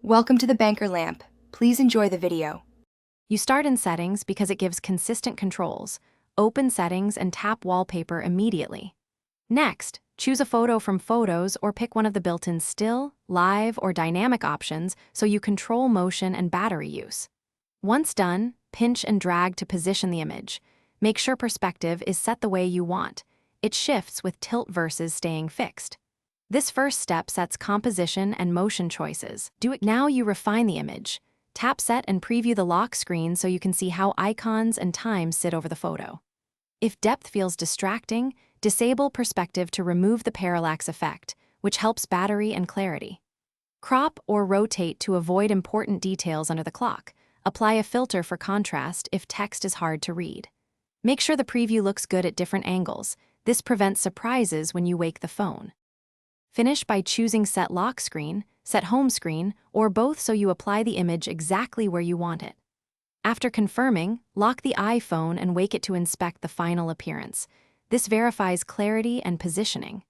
Welcome to the Banker Lamp. Please enjoy the video. You start in Settings because it gives consistent controls. Open Settings and tap Wallpaper immediately. Next, choose a photo from Photos or pick one of the built-in Still, Live, or Dynamic options so you control motion and battery use. Once done, pinch and drag to position the image. Make sure perspective is set the way you want. It shifts with tilt versus staying fixed. This first step sets composition and motion choices. Now you refine the image. Tap Set and preview the lock screen so you can see how icons and time sit over the photo. If depth feels distracting, disable perspective to remove the parallax effect, which helps battery and clarity. Crop or rotate to avoid important details under the clock. Apply a filter for contrast if text is hard to read. Make sure the preview looks good at different angles. This prevents surprises when you wake the phone. Finish by choosing Set Lock Screen, Set Home Screen, or both so you apply the image exactly where you want it. After confirming, lock the iPhone and wake it to inspect the final appearance. This verifies clarity and positioning.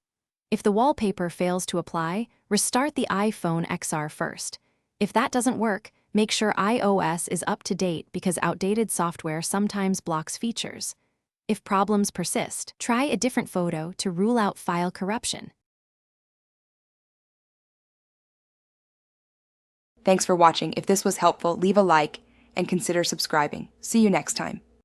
If the wallpaper fails to apply, restart the iPhone XR first. If that doesn't work, make sure iOS is up to date because outdated software sometimes blocks features. If problems persist, try a different photo to rule out file corruption. Thanks for watching. If this was helpful, leave a like and consider subscribing. See you next time.